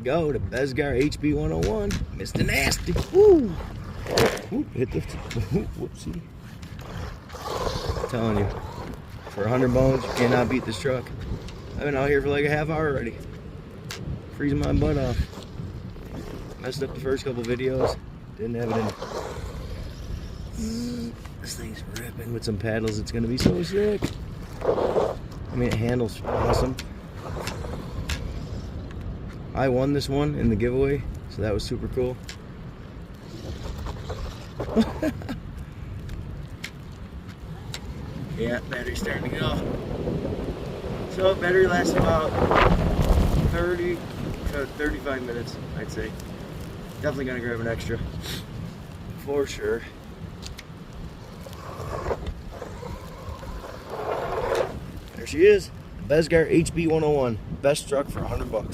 go, the Bezgar HB101, Mr. Nasty. Woo! Whoop, hit the, whoopsie. I'm telling you, for 100 bones, you cannot beat this truck. I've been out here for like a half hour already. Freezing my butt off. Messed up the first couple videos. Didn't have it in. This thing's ripping with some paddles. It's gonna be so sick. I mean, it handles awesome. I won this one in the giveaway, so that was super cool. Yeah, battery's starting to go. So battery lasts about 30 to 35 minutes, I'd say. Definitely gonna grab an extra, for sure. There she is, Bezgar HB101, best truck for 100 bucks.